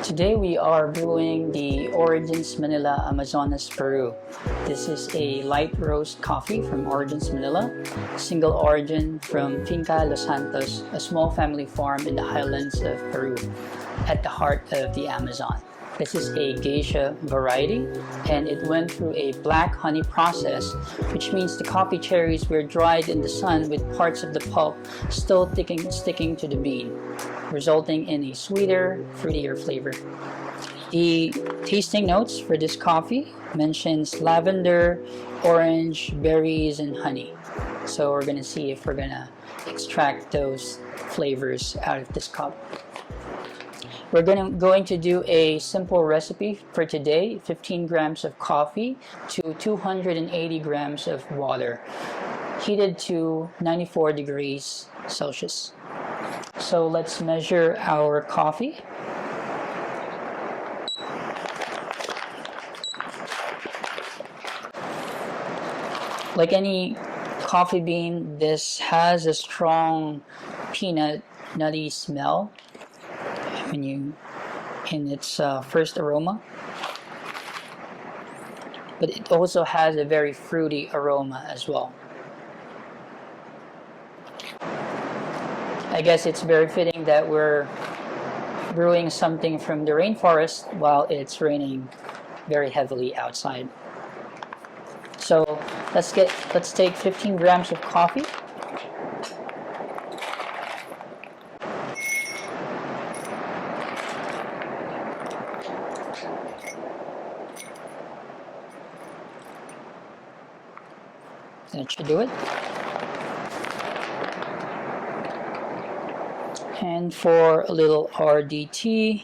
Today we are brewing the Origins Manila Amazonas, Peru. This is a light roast coffee from Origins Manila, single origin from Finca Los Santos, a small family farm in the highlands of Peru, at the heart of the Amazon. This is a geisha variety, and it went through a black honey process, which means the coffee cherries were dried in the sun with parts of the pulp still sticking to the bean, resulting in a sweeter, fruitier flavor. The tasting notes for this coffee mentions lavender, orange, berries, and honey. So we're gonna see if we're gonna extract those flavors out of this cup. We're going to do a simple recipe for today: 15 grams of coffee to 280 grams of water, heated to 94 degrees Celsius. So let's measure our coffee. Like any coffee bean, this has a strong peanut nutty smell in its first aroma, but it also has a very fruity aroma as well. I guess it's very fitting that we're brewing something from the rainforest while it's raining very heavily outside. So let's take 15 grams of coffee. That should do it. And for a little RDT,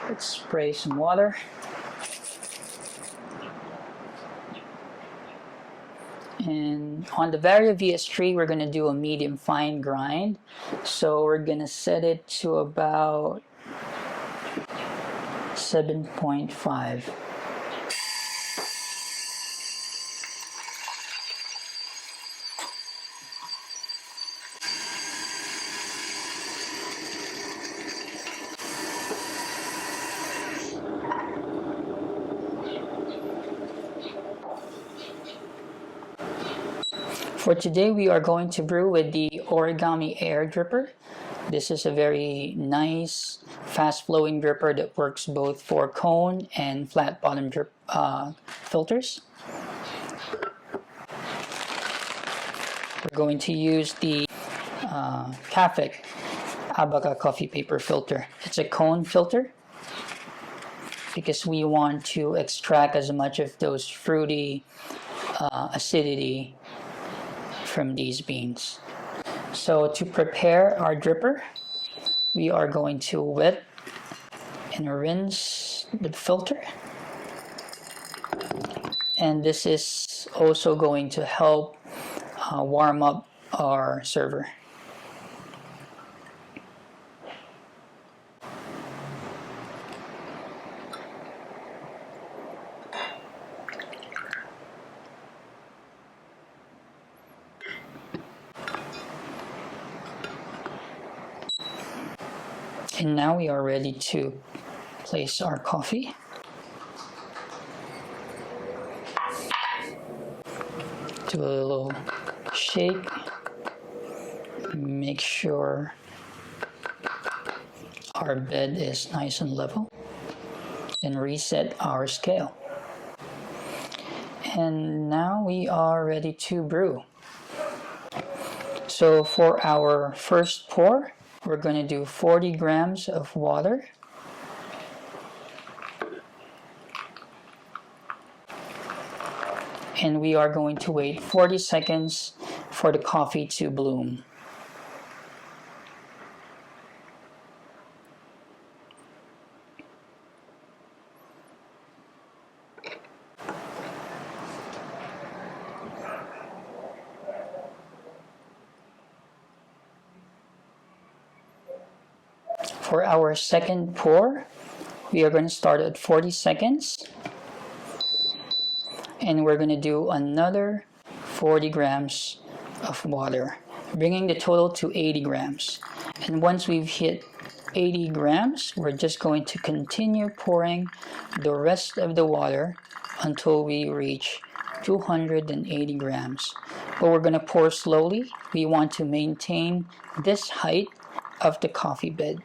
let's spray some water. And on the Varia VS3, we're going to do a medium fine grind. So we're going to set it to about 7.5. For today, we are going to brew with the Origami Air Dripper. This is a very nice, fast-flowing dripper that works both for cone and flat bottom drip filters. We're going to use the Cafec Abaca coffee paper filter. It's a cone filter because we want to extract as much of those fruity acidity from these beans. So to prepare our dripper, we are going to wet and rinse the filter, and this is also going to help warm up our server. And now we are ready to place our coffee. Do a little shake. Make sure our bed is nice and level. Then reset our scale. And now we are ready to brew. So for our first pour, we're going to do 40 grams of water. And we are going to wait 40 seconds for the coffee to bloom. For our second pour, we are going to start at 40 seconds. And we're going to do another 40 grams of water, bringing the total to 80 grams. And once we've hit 80 grams. We're just going to continue pouring the rest of the water until we reach 280 grams. But we're going to pour slowly. We want to maintain this height of the coffee bed.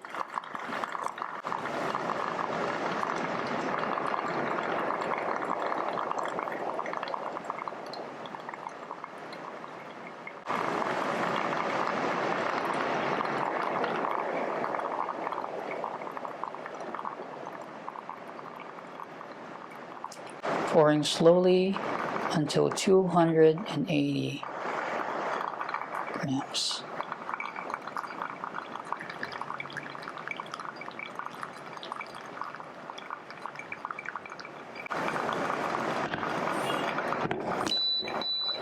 Pouring slowly until 280 grams.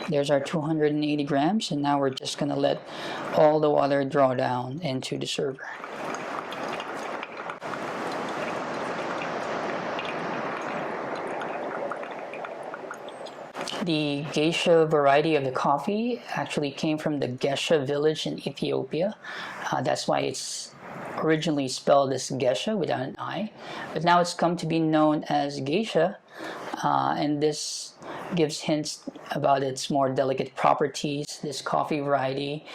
There's our 280 grams, and now we're just going to let all the water draw down into the server. The geisha variety of the coffee actually came from the Geisha village in Ethiopia. That's why it's originally spelled as geisha without an I. But now it's come to be known as geisha, and this gives hints about its more delicate properties. This coffee variety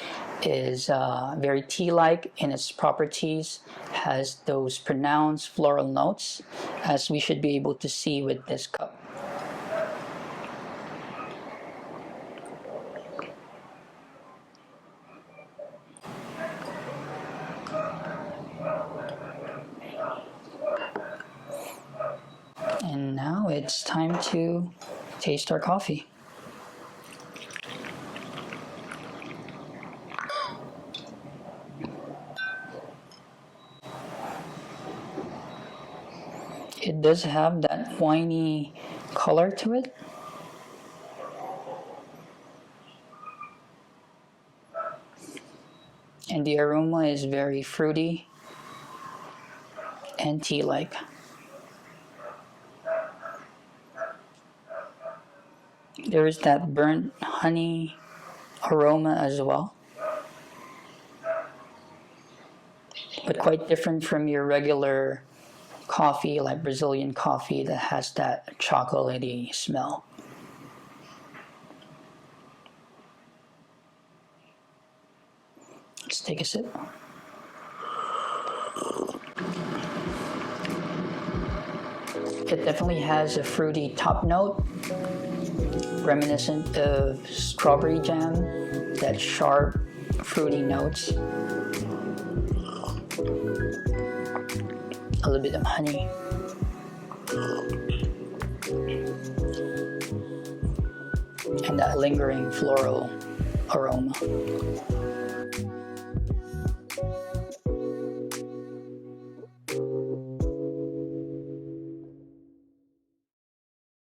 is very tea-like in its properties, has those pronounced floral notes, as we should be able to see with this cup. And now it's time to taste our coffee. It does have that winey color to it. And the aroma is very fruity and tea-like. There is that burnt honey aroma as well, but quite different from your regular coffee, like Brazilian coffee, that has that chocolatey smell. Let's take a sip. It definitely has a fruity top note, reminiscent of strawberry jam, that sharp, fruity notes. A little bit of honey. And that lingering floral aroma.